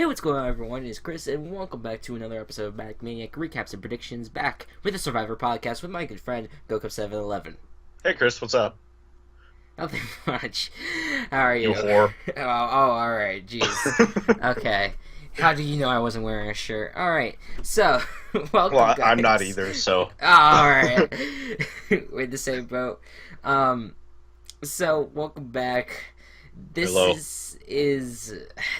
Hey, what's going on, everyone? It's Chris, and welcome back to another episode of Manic Maniac Recaps and Predictions, back with the Survivor podcast with my good friend, Gocubs711. Hey Chris, what's up? Nothing much. How are you? You whore. Alright, jeez. Okay. How do you know I wasn't wearing a shirt? Alright, so, welcome, Well, guys. I'm not either, so. Alright. We're in the same boat. So, welcome back. Hello.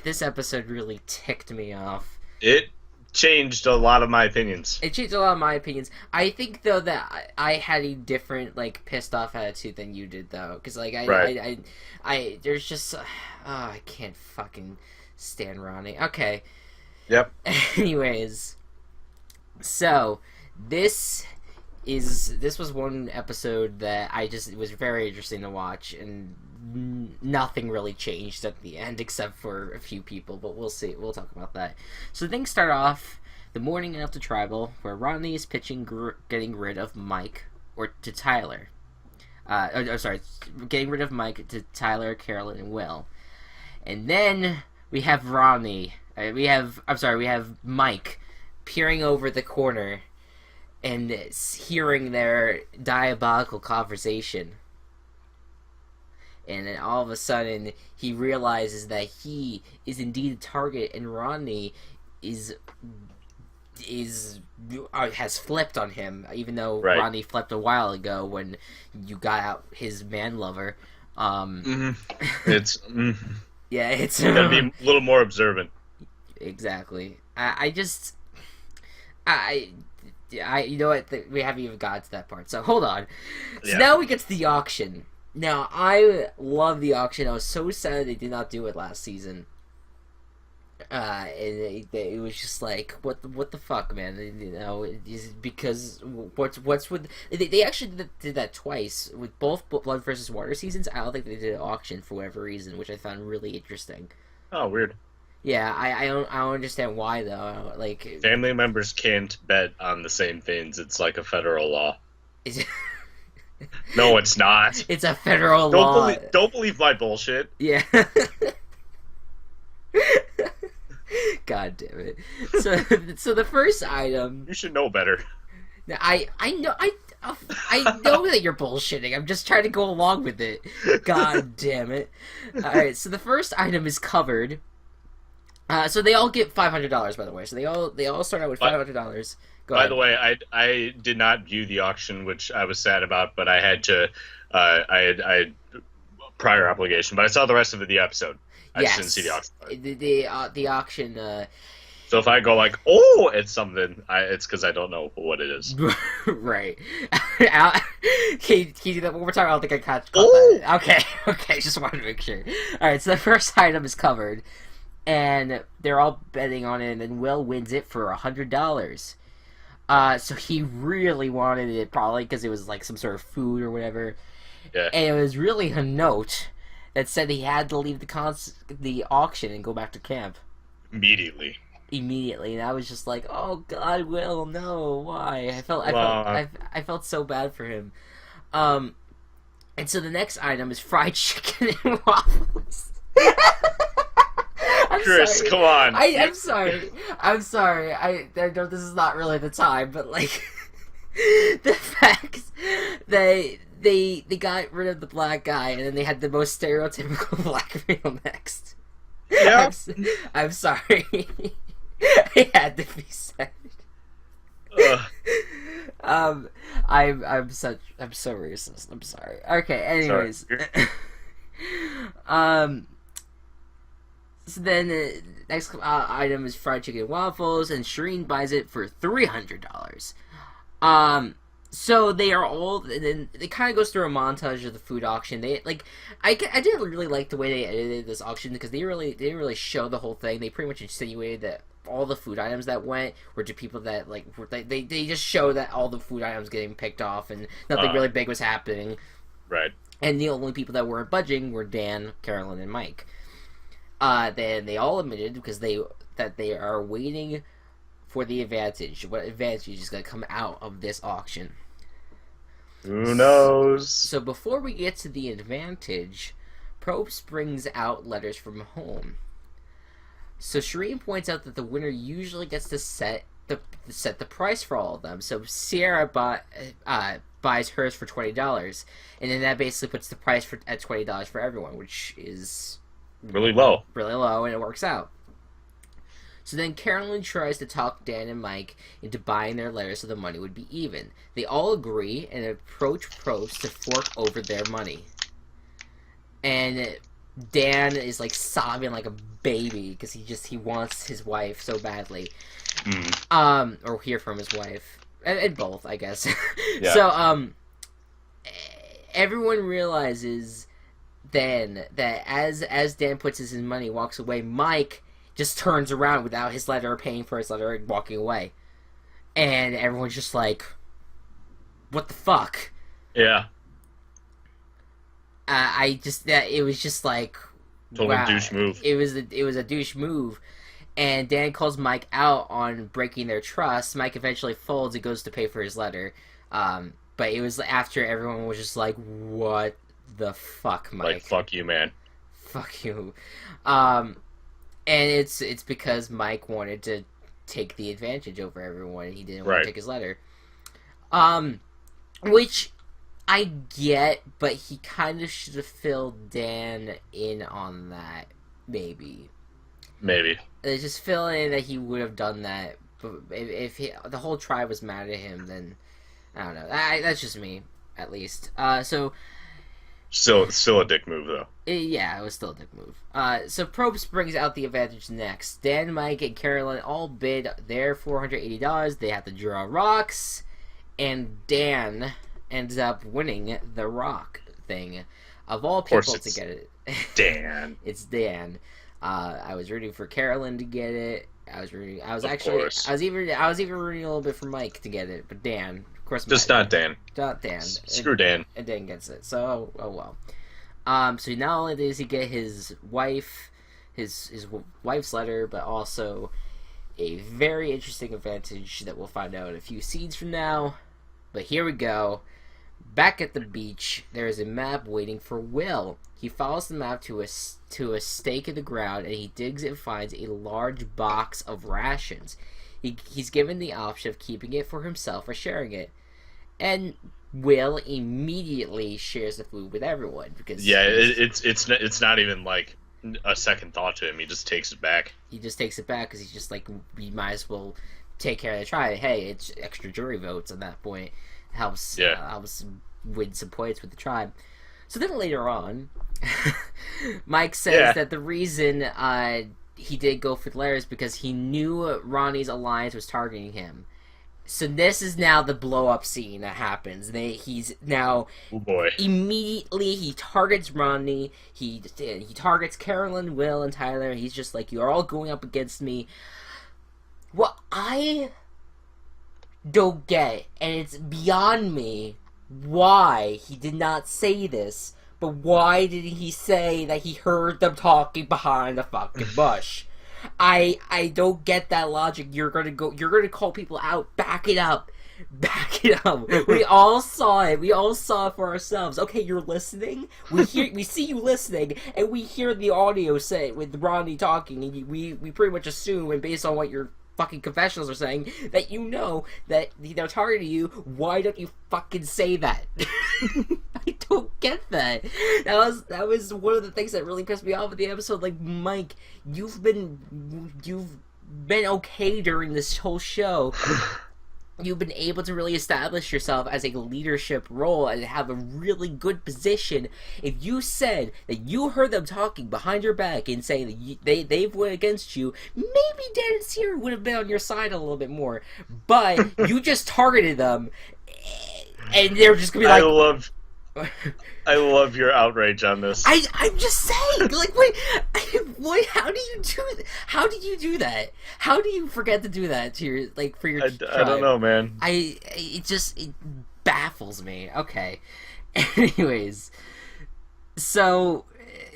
This episode really ticked me off. It changed a lot of my opinions. It changed a lot of my opinions. I think, though, that I had a different, pissed off attitude than you did, though. Because, there's just... I can't fucking stand Ronnie. Okay. Yep. Anyways. So, this was one episode that it was very interesting to watch, and nothing really changed at the end except for a few people, but we'll see. We'll talk about that. So things start off the morning after Tribal, where Rodney is pitching getting rid of Mike, or to Tyler. Getting rid of Mike to Tyler, Carolyn, and Will. And then we have we have Mike peering over the corner and hearing their diabolical conversation. And then all of a he realizes that he is indeed a target, and Rodney has flipped on him, even though Rodney flipped a while ago when you got out his man lover. It's yeah, it's gotta be a little more observant. Exactly. You know what? We haven't even got to that part. So hold on. So now we get to the auction. Now, I love the auction. I was so sad they did not do it last season. And it was just like, what the fuck, man? You know, because what's with... They actually did that twice. With both Blood vs. Water seasons, I don't think they did an auction for whatever reason, which I found really interesting. Oh, weird. Yeah, I don't understand why, though. Like, family members can't bet on the same things. It's like a federal law. No, it's not. It's a federal law. Don't believe my bullshit. Yeah. God damn it. So the first item. You should know better. I know that you're bullshitting. I'm just trying to go along with it. God damn it. All right. So the first item is covered. So they all get $500, by the way. So they all start out with $500. By the way, I did not view the auction, which I was sad about, but I had to. I had prior obligation, but I saw the rest of the episode. I just didn't see the auction. The auction. So if I go like, oh, it's something, it's because I don't know what it is. Right. Can you do that one more time? I don't think I caught that. Okay. Just wanted to make sure. All right. So the first item is covered, and they're all betting on it, and then Will wins it for $100. So he really wanted it, probably because it was like some sort of food or whatever. Yeah. And it was really a note that said he had to leave the auction and go back to camp. Immediately. And I was just like, oh God, Will, no, why? I felt so bad for him. And so the next item is fried chicken and waffles. Chris, come on. I'm sorry. I know this is not really the time, but like the fact they got rid of the black guy, and then they had the most stereotypical black male next. Yeah. I'm sorry. It had to be said. I'm so racist. I'm sorry. Okay. Anyways. So then the next item is fried chicken and waffles, and Shireen buys it for $300. So they are all, and then it kind of goes through a montage of the food auction. I didn't really like the way they edited this auction, because they didn't really show the whole thing. They pretty much insinuated that all the food items that went were to people that they just show that all the food items getting picked off, and nothing really big was happening. Right. And the only people that weren't budging were Dan, Carolyn, and Mike. Then they all admitted that they are waiting for the advantage. What advantage is going to come out of this auction? Who knows? So before we get to the advantage, Probst brings out letters from home. So Shireen points out that the winner usually gets to set the price for all of them. So Sierra buys hers for $20, and then that basically puts the price at $20 for everyone, which is really low, and it works out. So then Carolyn tries to talk Dan and Mike into buying their letters so the money would be even. They all agree and approach Probst to fork over their money. And Dan is like sobbing like a baby because he wants his wife so badly. Or hear from his wife. And both, I guess. Yeah. So, everyone realizes then that as Dan puts his money, walks away, Mike just turns around without his letter, paying for his letter, and walking away. And everyone's just like, what the fuck? Yeah. It was just like, total douche move. It was a douche move. And Dan calls Mike out on breaking their trust. Mike eventually folds and goes to pay for his letter. But it was after everyone was just like, what the fuck, Mike? Like, fuck you, man. Fuck you. And it's because Mike wanted to take the advantage over everyone. He didn't want to take his letter. Which I get, but he kind of should have filled Dan in on that, maybe. They just fill in that he would have done that, but if the whole tribe was mad at him, then I don't know. That's just me, at least. So still a dick move though. Yeah, it was still a dick move. So Probst brings out the advantage next. Dan, Mike, and Carolyn all bid their $480. They have to draw rocks, and Dan ends up winning the rock thing. Of all people to get it, Dan. It's Dan. I was rooting for Carolyn to get it. I was even rooting a little bit for Mike to get it, but Dan, of course, just not Dan. Not Dan. Screw Dan. And Dan gets it. So oh well. So not only does he get his wife's letter, but also a very interesting advantage that we'll find out in a few scenes from now. But here we go. Back at the beach, there is a map waiting for Will. He follows the map to a stake in the ground, and he digs and finds a large box of rations. He's given the option of keeping it for himself or sharing it. And Will immediately shares the food with everyone because it's not even like a second thought to him. He just takes it back. He just takes it back because he's just like, we might as well take care of the tribe. Hey, it's extra jury votes at that point. Helps win some points with the tribe. So then later on, Mike says that the reason he did go for the letter is because he knew Ronnie's alliance was targeting him. So this is now the blow-up scene that happens. He's now... Oh boy. Immediately, he targets Ronnie. He targets Carolyn, Will, and Tyler. He's just like, you're all going up against me. What I don't get, and it's beyond me, why he did not say this, but why did he say that he heard them talking behind the fucking bush? I don't get that logic. You're gonna call people out. Back it up. We all saw it. We all saw it for ourselves. Okay, you're listening. We see you listening, and we hear the audio say with Ronnie talking, and we pretty much assume, and based on what your fucking confessionals are saying, that you know that they're targeting you. Why don't you fucking say that? I don't get that. That was one of the things that really pissed me off with the episode. Like, Mike, you've been okay during this whole show. You've been able to really establish yourself as a leadership role and have a really good position. If you said that you heard them talking behind your back and saying that they've went against you, maybe Dan and Sierra would have been on your side a little bit more. But you just targeted them, and they're just gonna be like, I love your outrage on this. I'm just saying, like, wait, how do you do that? How do you forget to do that to your, like, for your tribe? I don't know, man. It baffles me. Okay. Anyways, so,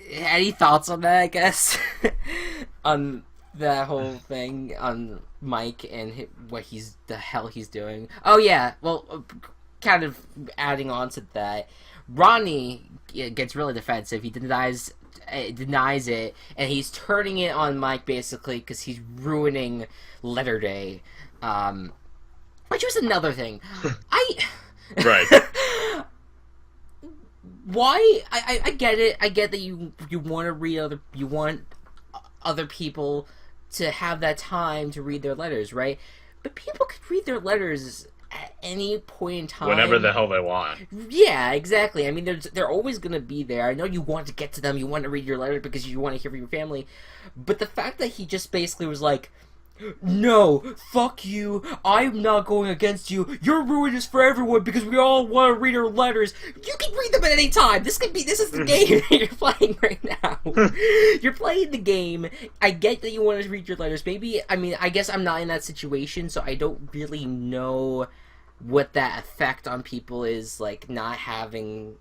any thoughts on that, I guess? On that whole thing, on Mike and what the hell he's doing? Oh, yeah, well, kind of adding on to that, Ronnie gets really defensive. He denies denies it, and he's turning it on Mike basically because he's ruining Letter Day, which was another thing. Right. Why? I get it. I get that you want to read you want other people to have that time to read their letters, right? But people could read their letters at any point in time, whenever the hell they want. Yeah, exactly. I mean, they're always gonna be there. I know you want to get to them, you want to read your letter because you want to hear from your family, but the fact that he just basically was like, "No, fuck you. I'm not going against you. Your ruin is for everyone because we all want to read our letters. You can read them at any time. This is the game you're playing right now. You're playing the game. I get that you want to read your letters. Maybe, I mean, I guess I'm not in that situation, so I don't really know what that effect on people is, like, not having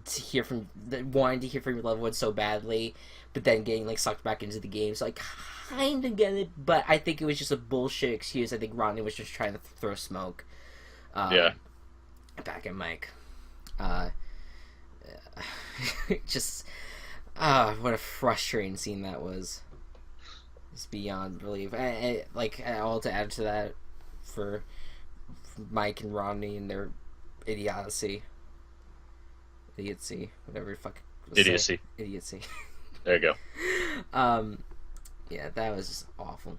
to hear from, wanting to hear from your loved ones so badly, but then getting, like, sucked back into the game. So, like, kind of get it, but I think it was just a bullshit excuse. I think Rodney was just trying to throw smoke. Yeah. Back at Mike. Just, what a frustrating scene that was. It's beyond belief. All to add to that for Mike and Rodney and their idiocy, whatever fuck. Idiocy. There you go. Yeah, that was just awful.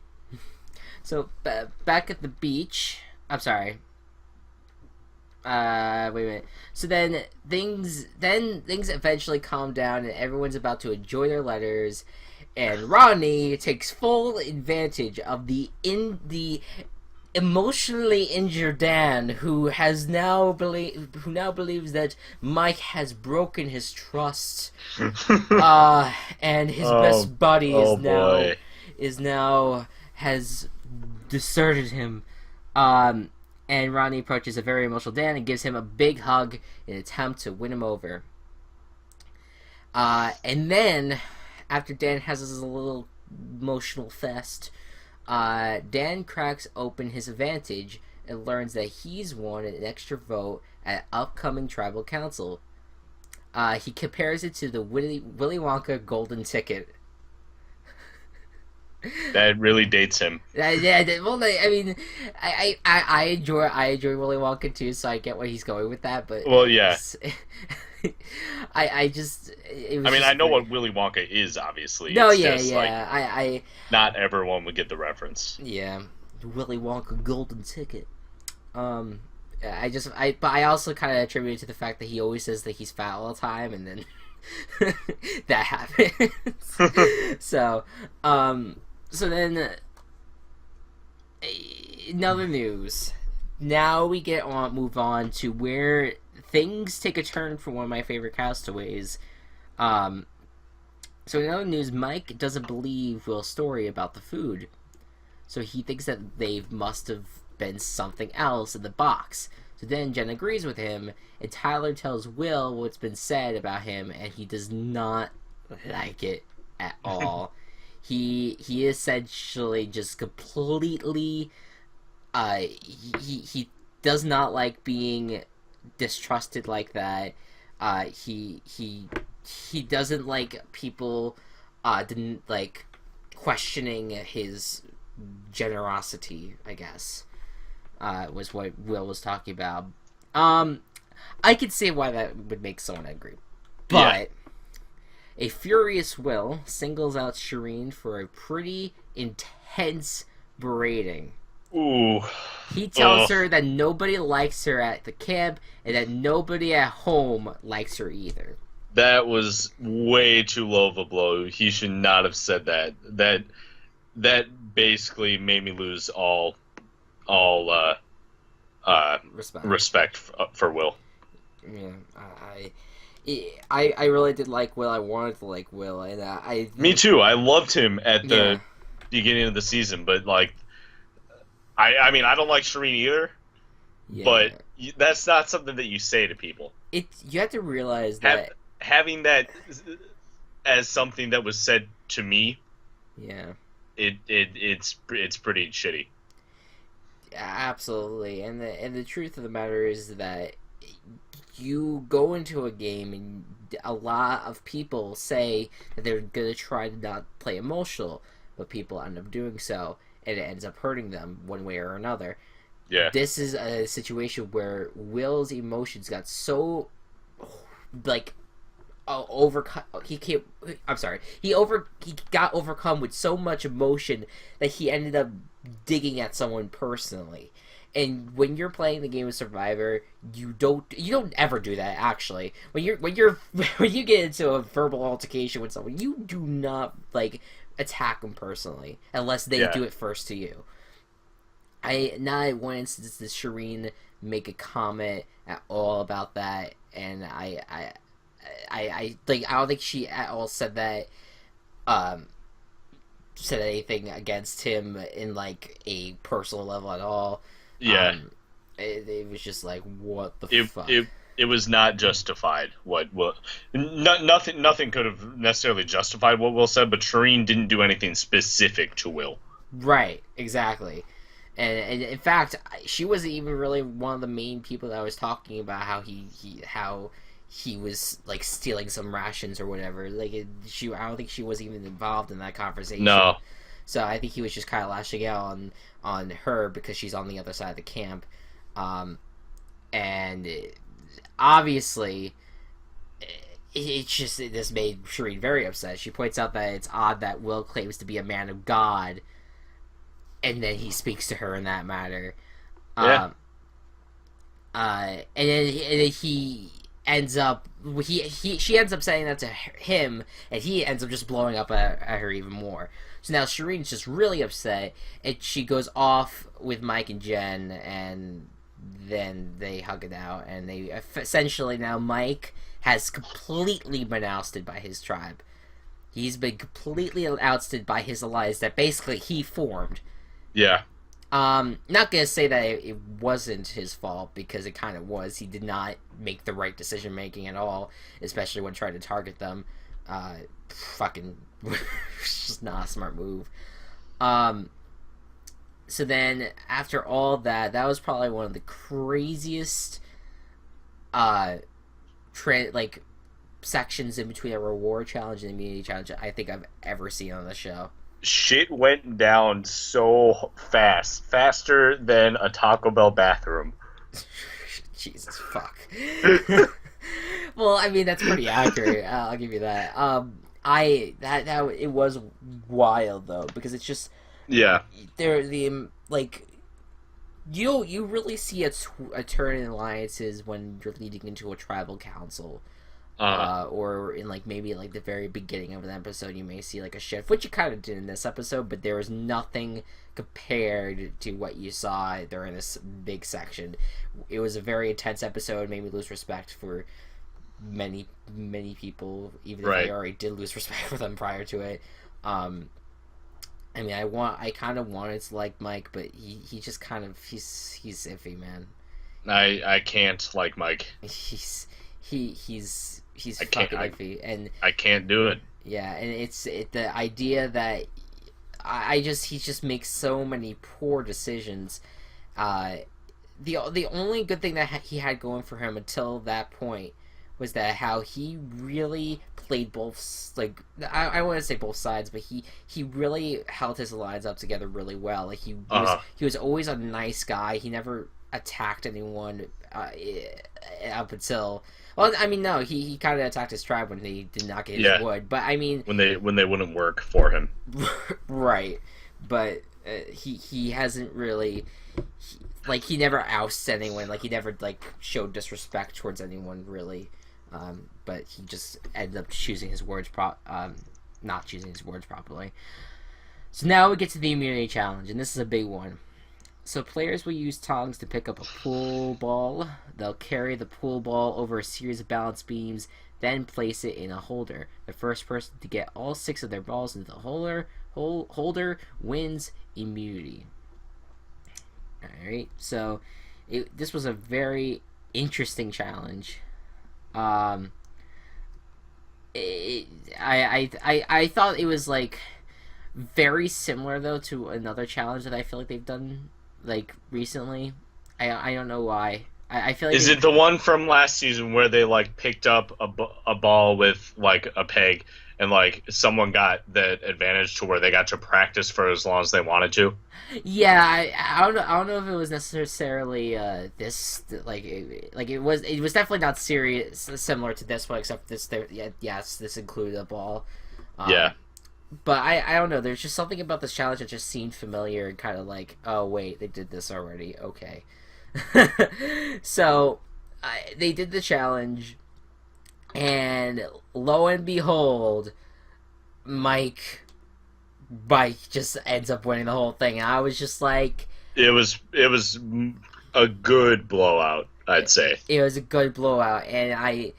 So back at the beach. I'm sorry. Wait a minute. So then things eventually calm down, and everyone's about to enjoy their letters, and Rodney takes full advantage of the emotionally injured Dan, who now believes that Mike has broken his trust, and his best buddy has deserted him. And Rodney approaches a very emotional Dan and gives him a big hug in an attempt to win him over. And then, after Dan has his little emotional fest, Dan cracks open his advantage and learns that he's won an extra vote at upcoming tribal council. He compares it to the Willy Wonka golden ticket. That really dates him. Yeah, well, I mean, I enjoy Willy Wonka too, so I get where he's going with that. But well, yeah. I know what Willy Wonka is, obviously. No, it's yeah, just, yeah. Like, not everyone would get the reference. Yeah, Willy Wonka golden ticket. But I also kind of attribute it to the fact that he always says that he's fat all the time, and then that happens. So then, in other news, now we move on to where things take a turn for one of my favorite castaways. So in other news, Mike doesn't believe Will's story about the food. So he thinks that they must have been something else in the box. So then Jen agrees with him, and Tyler tells Will what's been said about him, and he does not like it at all. He essentially just completely he does not like being distrusted like that. He doesn't like people didn't like questioning his generosity, I guess. Was what Will was talking about. I could see why that would make someone angry. But yeah. A furious Will singles out Shireen for a pretty intense berating. Ooh. He tells her that nobody likes her at the camp and that nobody at home likes her either. That was way too low of a blow. He should not have said that. That basically made me lose all respect for Will. Yeah, I really did like Will. I wanted to like Will, and me too. I loved him at the beginning of the season, but like, I mean, I don't like Shireen either. Yeah. But that's not something that you say to people. You have to realize that having that as something that was said to me. Yeah. It's pretty shitty. Absolutely, and the truth of the matter is that you go into a game and a lot of people say that they're gonna try to not play emotional, but people end up doing so, and it ends up hurting them one way or another. Yeah. This is a situation where Will's emotions got so, like, overcome. He got overcome with so much emotion that he ended up digging at someone personally. And when you're playing the game of Survivor, you don't ever do that. Actually, when you get into a verbal altercation with someone, you do not like attack them personally unless they do it first to you. Not at one instance did Shireen make a comment at all about that, and I don't think she at all said that said anything against him in like a personal level at all. Yeah. It was just like, what the fuck? It was not justified. Nothing could have necessarily justified what Will said, but Shireen didn't do anything specific to Will. Right, exactly. And in fact, she wasn't even really one of the main people that was talking about how he was like stealing some rations or whatever. Like I don't think she was even involved in that conversation. No. So I think he was just kind of lashing out on her because she's on the other side of the camp, and obviously this made Shireen very upset. She points out that it's odd that Will claims to be a man of God, and then he speaks to her in that matter. Yeah. And then he ends up she ends up saying that to him, and he ends up just blowing up at her even more. So now Shireen's just really upset, and she goes off with Mike and Jen, and then they hug it out, and they essentially now Mike has completely been ousted by his tribe. He's been completely ousted by his allies that basically he formed. Yeah. Not gonna say that it wasn't his fault, because it kind of was. He did not make the right decision making at all, especially when trying to target them. Fucking just not a smart move. So then after all that was probably one of the craziest sections in between a reward challenge and an immunity challenge I think I've ever seen on the show. Shit went down so fast, faster than a Taco Bell bathroom. Jesus fuck. Well, I mean, that's pretty accurate. I'll give you that. It was wild though, because it's just you really see a turn in alliances when you're leading into a tribal council. Or in maybe the very beginning of an episode, you may see a shift, which you kind of did in this episode, but there was nothing compared to what you saw during this big section. It was a very intense episode, made me lose respect for many people, even if I already did lose respect for them prior to it. I mean, I kind of wanted to like Mike, but he just kind of he's iffy, man. I can't like Mike. He's fucking iffy, and I can't do it. Yeah, and it's the idea that he just makes so many poor decisions. The only good thing that he had going for him until that point was that how he really played both, I want to say both sides, but he really held his alliance up together really well. He was always a nice guy. He never attacked anyone up until. Well, I mean, no, he kind of attacked his tribe when they did not get his wood, but I mean, when they wouldn't work for him, right? But he hasn't really, he never ousted anyone. He never showed disrespect towards anyone really. But he just ended up choosing his words not choosing his words properly. So now we get to the immunity challenge, and this is a big one. So players will use tongs to pick up a pool ball. They'll carry the pool ball over a series of balance beams, then place it in a holder. The first person to get all 6 of their balls into the holder wins immunity. Alright, so this was a very interesting challenge. I thought it was very similar though to another challenge that I feel like they've done recently. I don't know why. I feel like Is it the one from last season where they like picked up a ball with like a peg and like someone got that advantage to where they got to practice for as long as they wanted to? Yeah, I don't know if it was necessarily this like it was definitely not serious similar to this one, except this there yeah, yes, this included a ball. Yeah. But I don't know, there's just something about this challenge that just seemed familiar and kind of like, oh wait, they did this already. Okay. So they did the challenge, and lo and behold, Mike just ends up winning the whole thing. And I was just like, It was a good blowout, I'd say. it was a good blowout, and I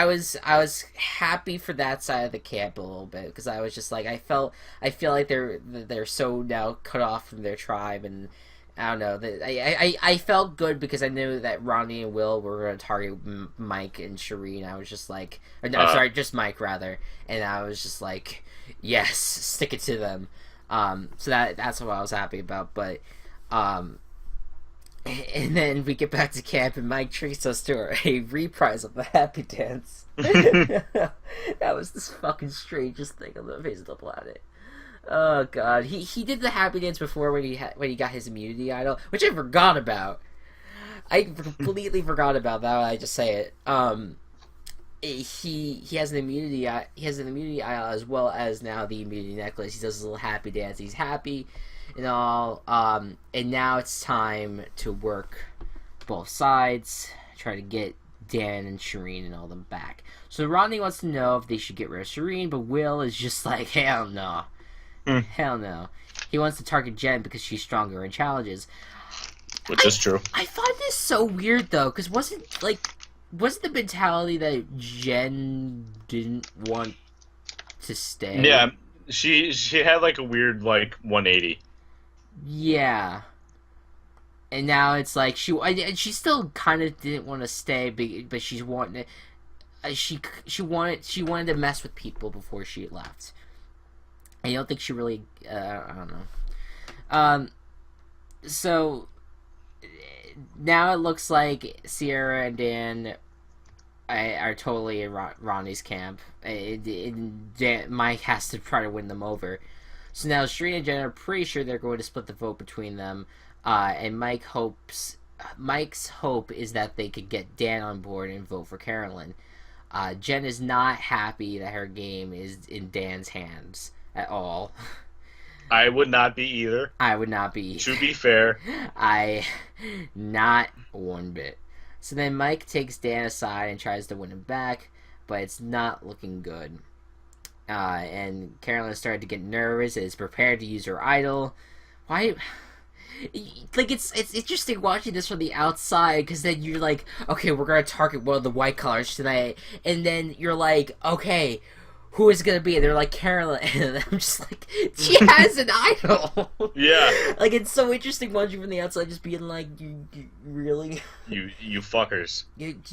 was happy for that side of the camp a little bit, because I was just like, I feel like they're so now cut off from their tribe, and I don't know. I felt good because I knew that Ronnie and Will were going to target Mike and Shireen. I was just like, or no, sorry, just Mike rather. And I was just like, yes, stick it to them. So that's what I was happy about. But and then we get back to camp, and Mike treats us to a reprise of the Happy Dance. That was the fucking strangest thing on the face of the planet. Oh god, he did the Happy Dance before when he got his immunity idol, which I forgot about. I completely forgot about that. I just say it. He has an immunity idol as well as now the immunity necklace. He does his little happy dance. He's happy and all. And now it's time to work both sides, try to get Dan and Shireen and all them back. So Rodney wants to know if they should get rid of Shireen, but Will is just like, hell no. Hell no. He wants to target Jen because she's stronger in challenges. Which is true. I find this so weird though, because wasn't the mentality that Jen didn't want to stay? Yeah, she had like a weird like 180. Yeah. And now it's like she still kind of didn't want to stay, but she's wanting to, she wanted to mess with people before she left. I don't think she really, I don't know. So now it looks like Sierra and Dan are totally in Ronnie's camp. Mike has to try to win them over. So now Shereen and Jen are pretty sure they're going to split the vote between them. And Mike's hope is that they could get Dan on board and vote for Carolyn. Jen is not happy that her game is in Dan's hands at all. I would not be either. I would not be. To be fair. Not one bit. So then Mike takes Dan aside and tries to win him back, but it's not looking good. And Carolyn started to get nervous and is prepared to use her idol. Why? Like, it's interesting watching this from the outside, because then you're like, okay, we're gonna target one of the white colors tonight, and then you're like, okay, who is it gonna be? And they're like, Carolyn, and I'm just like, she has an idol. Yeah. Like, it's so interesting watching from the outside, just being like, you really, you fuckers,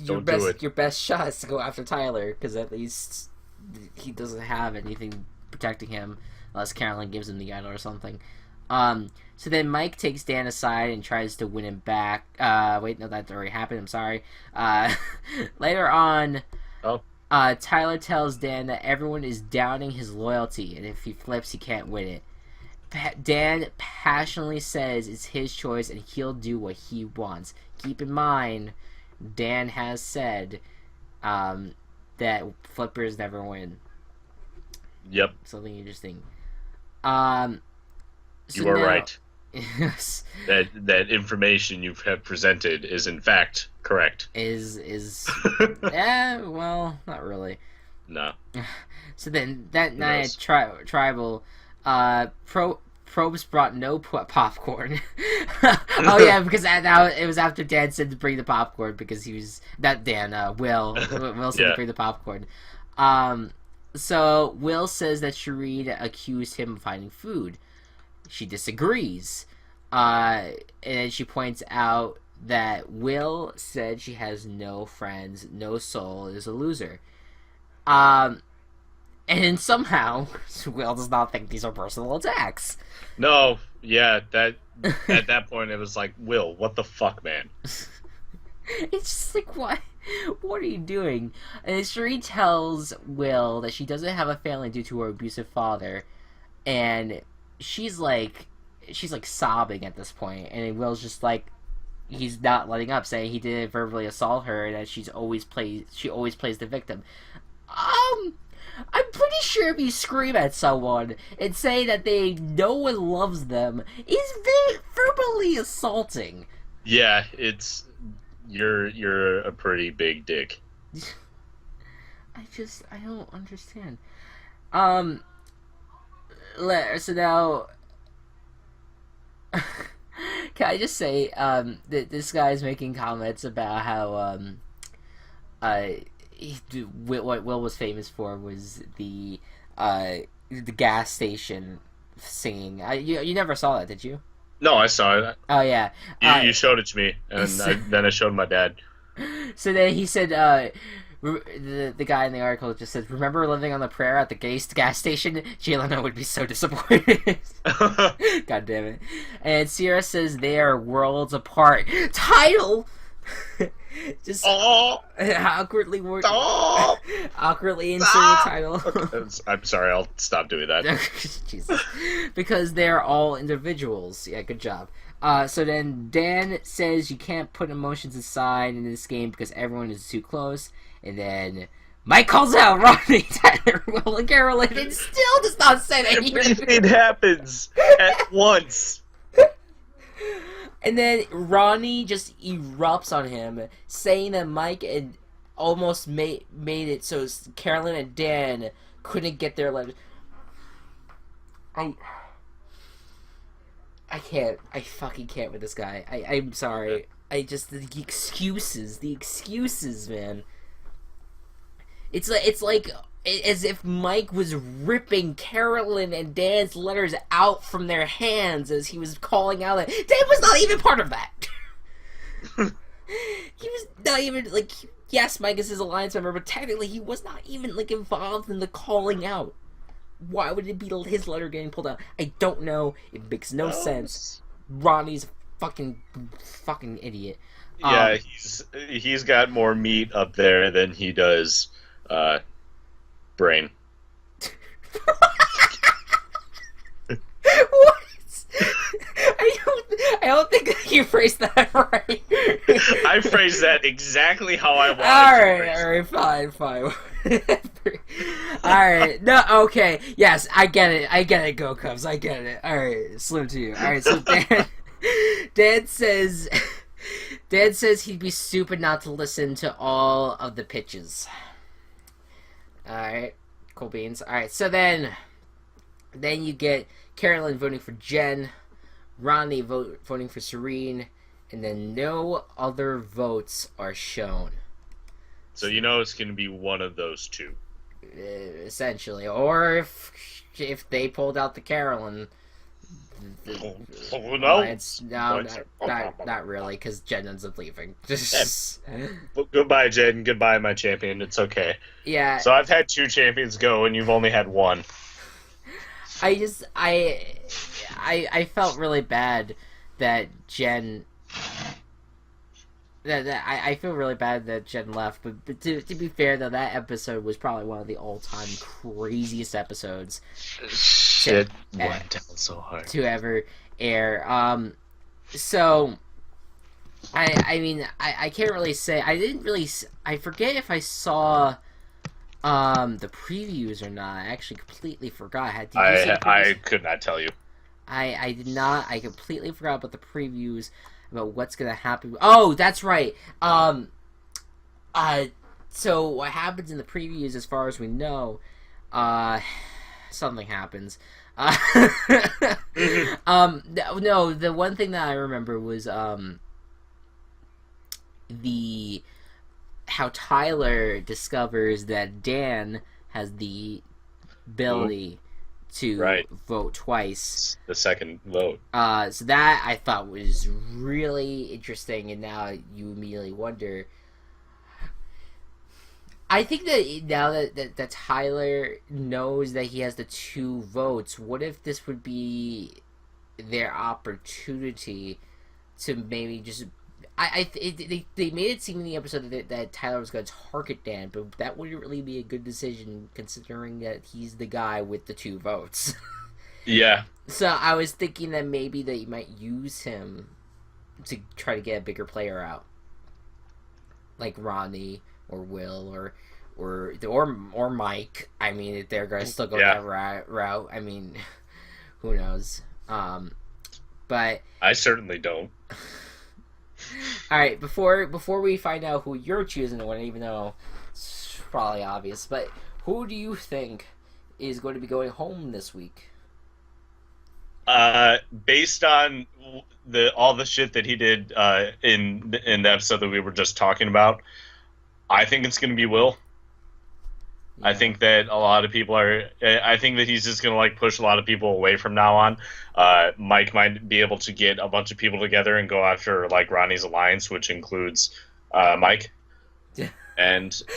don't do it. Your best shot is to go after Tyler, because at least he doesn't have anything protecting him unless Carolyn gives him the idol or something. So then Mike takes Dan aside and tries to win him back. Wait, no, that already happened. I'm sorry. Later on, Tyler tells Dan that everyone is doubting his loyalty, and if he flips, he can't win it. Dan passionately says it's his choice and he'll do what he wants. Keep in mind, Dan has said that flippers never win. Yep. Something interesting. You are right. Yes. That information you have presented is in fact correct. Is yeah, well, not really. No. So then that night at Tribal, Probst brought no popcorn. Oh yeah, because it was after Dan said to bring the popcorn, because he was not Dan. Will said to bring the popcorn. So Will says that Shireen accused him of hiding food. She disagrees, and she points out that Will said she has no friends, no soul, is a loser. And somehow Will does not think these are personal attacks. No, Yeah, that at that point it was like, Will, what the fuck, man? It's just like, what? What are you doing? And Sheree tells Will that she doesn't have a family due to her abusive father, and she's like sobbing at this point, and Will's just like, he's not letting up, saying he didn't verbally assault her, and that she always plays the victim. I'm pretty sure if you scream at someone and say that no one loves them is verbally assaulting. Yeah, you're a pretty big dick. I don't understand. So now, can I just say, that this guy's making comments about how, what Will was famous for was the gas station singing. You never saw that, did you? No, I saw it. Oh yeah, you showed it to me, and then I showed my dad. So then he said, the guy in the article just said, "Remember living on the prayer at the gas station? Jelena would be so disappointed." God damn it! And Sierra says they are worlds apart. Title. Just awkwardly insert the title. I'm sorry, I'll stop doing that. Jesus. Because they're all individuals. Yeah, good job. So then Dan says you can't put emotions aside in this game because everyone is too close. And then Mike calls out Ronnie, Tyler, Will, and Carolyn, and still does not say anything. Everything happens at once. And then Ronnie just erupts on him, saying that Mike had almost made it so Carolyn and Dan couldn't get their letters. I can't. I fucking can't with this guy. I'm sorry. I just the excuses, man. It's like as if Mike was ripping Carolyn and Dan's letters out from their hands as he was calling out. Dan was not even part of that. He was not even, like, yes, Mike is his alliance member, but technically he was not even, like, involved in the calling out. Why would it be his letter getting pulled out? I don't know. It makes no sense. Ronnie's a fucking idiot. Yeah, he's got more meat up there than he does brain. What? I don't think you phrased that right. I phrased that exactly how I wanted. Alright, fine. Alright, no, okay, yes, I get it, Gocubs, I get it. Alright, salute to you. Alright, so Dan says he'd be stupid not to listen to all of the pitches. Alright, cool beans. Alright, so then you get Carolyn voting for Jen, Ronnie voting for Serene, and then no other votes are shown. So you know it's going to be one of those two. Essentially. Or if they pulled out the Carolyn... Not really, because Jen ends up leaving. Goodbye, Jen. Goodbye, my champion. It's okay. Yeah. So I've had 2 champions go, and you've only had 1. I felt really bad that Jen... I feel really bad that Jen left, but to be fair, though, that episode was probably one of the all-time craziest episodes. Shit went down so hard to ever air. So I mean, I can't really say. I forget if I saw the previews or not. I actually completely forgot. I could not tell you. I did not. I completely forgot about the previews. About what's gonna happen. Oh, that's right. So what happens in the previews, as far as we know, something happens. No, the one thing that I remember was how Tyler discovers that Dan has the ability to vote twice. The second vote. So that I thought was really interesting, and now you immediately wonder. I think that now that Tyler knows that he has the 2 votes, what if this would be their opportunity to maybe just. They made it seem in the episode that Tyler was going to target Dan, but that wouldn't really be a good decision considering that he's the guy with the 2 votes. Yeah. So I was thinking that maybe they might use him to try to get a bigger player out, like Ronnie or Will or Mike. I mean, if they're going to still go that route, I mean, who knows? But I certainly don't. All right, before we find out who you're choosing to win, even though it's probably obvious, but who do you think is going to be going home this week? Based on all the shit that he did in the episode that we were just talking about, I think it's going to be Will. Yeah. I think that a lot of people are. I think that he's just going to like push a lot of people away from now on. Mike might be able to get a bunch of people together and go after like Ronnie's alliance, which includes Mike,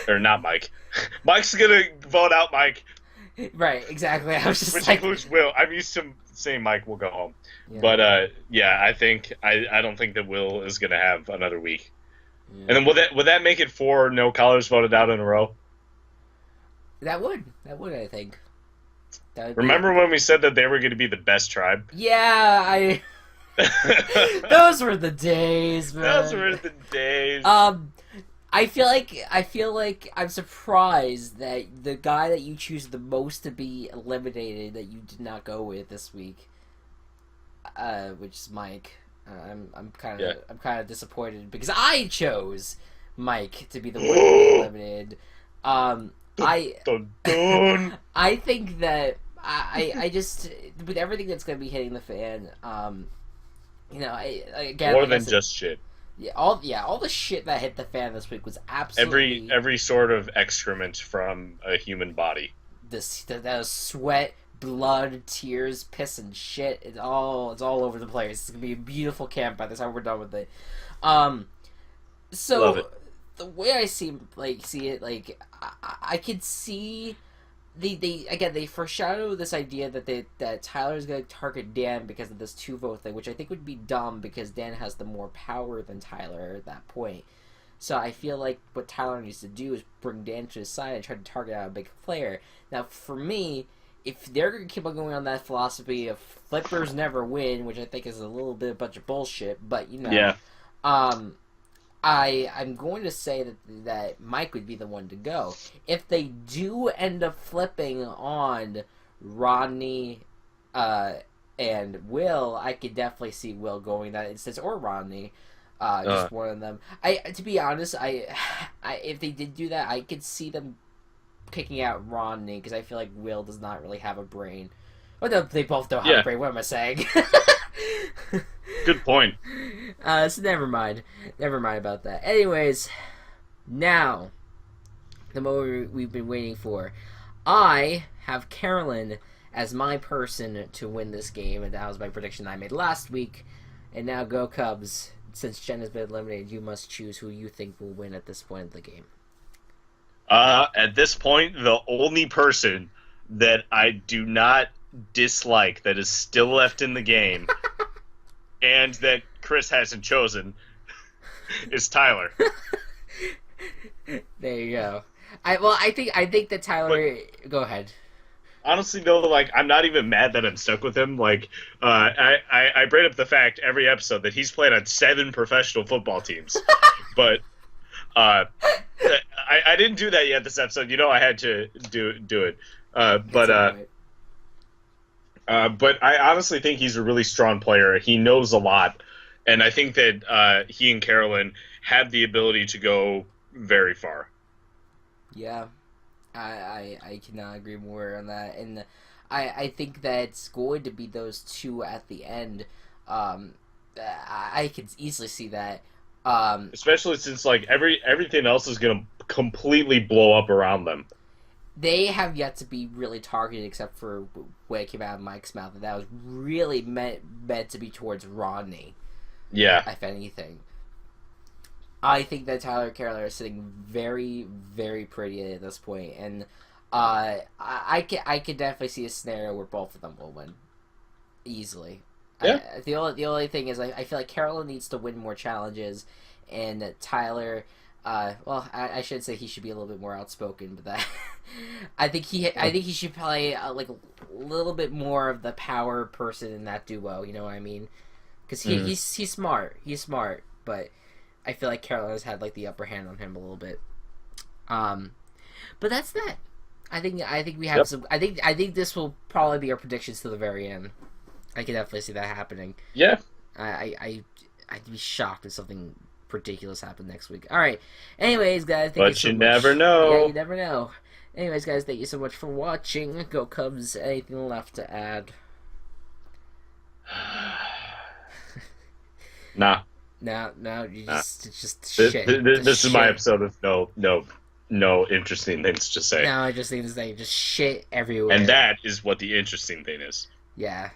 or not Mike. Mike's going to vote out Mike. Right, exactly. I was just which includes Will. I'm used to saying Mike will go home, but I think I don't think that Will is going to have another week. Yeah. And then would that make it 4 no callers voted out in a row? That would I think. Remember when we said that they were going to be the best tribe? Yeah, those were the days, man. Those were the days. I feel like I'm surprised that the guy that you choose the most to be eliminated that you did not go with this week, which is Mike. I'm kind of disappointed because I chose Mike to be the one to be eliminated. I think that I just with everything that's going to be hitting the fan, again, more than just shit. Yeah, all the shit that hit the fan this week was absolutely every sort of excrement from a human body. That was sweat, blood, tears, piss, and shit. It's all over the place. It's gonna be a beautiful camp by the time we're done with it. So love it. The way I see it, like I could see they foreshadow this idea that Tyler's gonna target Dan because of this 2 vote thing, which I think would be dumb because Dan has the more power than Tyler at that point. So I feel like what Tyler needs to do is bring Dan to his side and try to target out a big player. Now, for me, if they're gonna keep on going on that philosophy of flippers never win, which I think is a little bit of a bunch of bullshit, but yeah. I'm going to say that Mike would be the one to go. If they do end up flipping on Rodney and Will, I could definitely see Will going that instance, or Rodney, just one of them. To be honest, if they did do that, I could see them kicking out Rodney because I feel like Will does not really have a brain. Oh no, they both don't have a brain. What am I saying? Good point. So never mind about that. Anyways, now the moment we've been waiting for. I have Carolyn as my person to win this game, and that was my prediction I made last week. And now, go Cubs! Since Jen has been eliminated, you must choose who you think will win at this point of the game. At this point, the only person that I do not dislike that is still left in the game and that Chris hasn't chosen is Tyler. There you go. I think that Tyler. But, go ahead. Honestly, though, like I'm not even mad that I'm stuck with him. Like, I bring up the fact every episode that he's played on 7 professional football teams, but I didn't do that yet this episode. You know, I had to do it. But I honestly think he's a really strong player. He knows a lot, and I think that he and Carolyn have the ability to go very far. Yeah, I cannot agree more on that, and I think that it's going to be those 2 at the end. I could easily see that. Especially since like everything else is going to completely blow up around them. They have yet to be really targeted, except for what came out of Mike's mouth, and that was really meant to be towards Rodney. Yeah. If anything. I think that Tyler and Carolyn are sitting very, very pretty at this point, and I could definitely see a scenario where both of them will win. Easily. Yeah. The only thing is I feel like Carolyn needs to win more challenges, and Tyler, well, I should say he should be a little bit more outspoken, but that I think he should play like a little bit more of the power person in that duo. You know what I mean? Because he's smart, but I feel like Carolyn has had like the upper hand on him a little bit. But that's that. I think we have some. I think this will probably be our predictions to the very end. I can definitely see that happening. Yeah. I'd be shocked if something ridiculous happened next week. All right. Anyways, guys, thank you so much. Never know. Yeah, you never know. Anyways, guys, thank you so much for watching. Go Cubs. Anything left to add? Nah. No. You just it's just shit. This is my episode with no interesting things to say. No, I just think to say just shit everywhere. And that is what the interesting thing is. Yeah.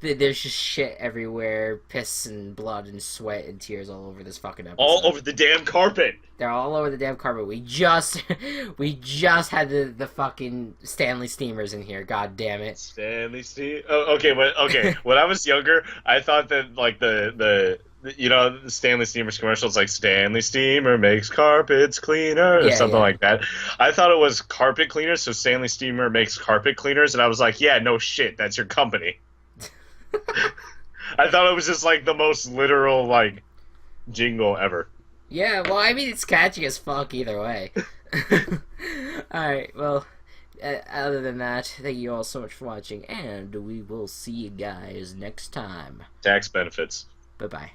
There's just shit everywhere, piss and blood and sweat and tears all over this fucking episode. All over the damn carpet. They're all over the damn carpet. We just had the fucking Stanley Steamers in here. God damn it. Stanley Steam. Oh, okay. When I was younger, I thought that like the Stanley Steamer's commercials like Stanley Steamer makes carpets cleaner or something like that. I thought it was carpet cleaners, so Stanley Steamer makes carpet cleaners, and I was like, yeah, no shit, that's your company. I thought it was just like the most literal like jingle ever. Yeah, well, I mean, it's catchy as fuck either way. Alright, well, other than that, thank you all so much for watching, and we will see you guys next time. Tax benefits. Bye-bye.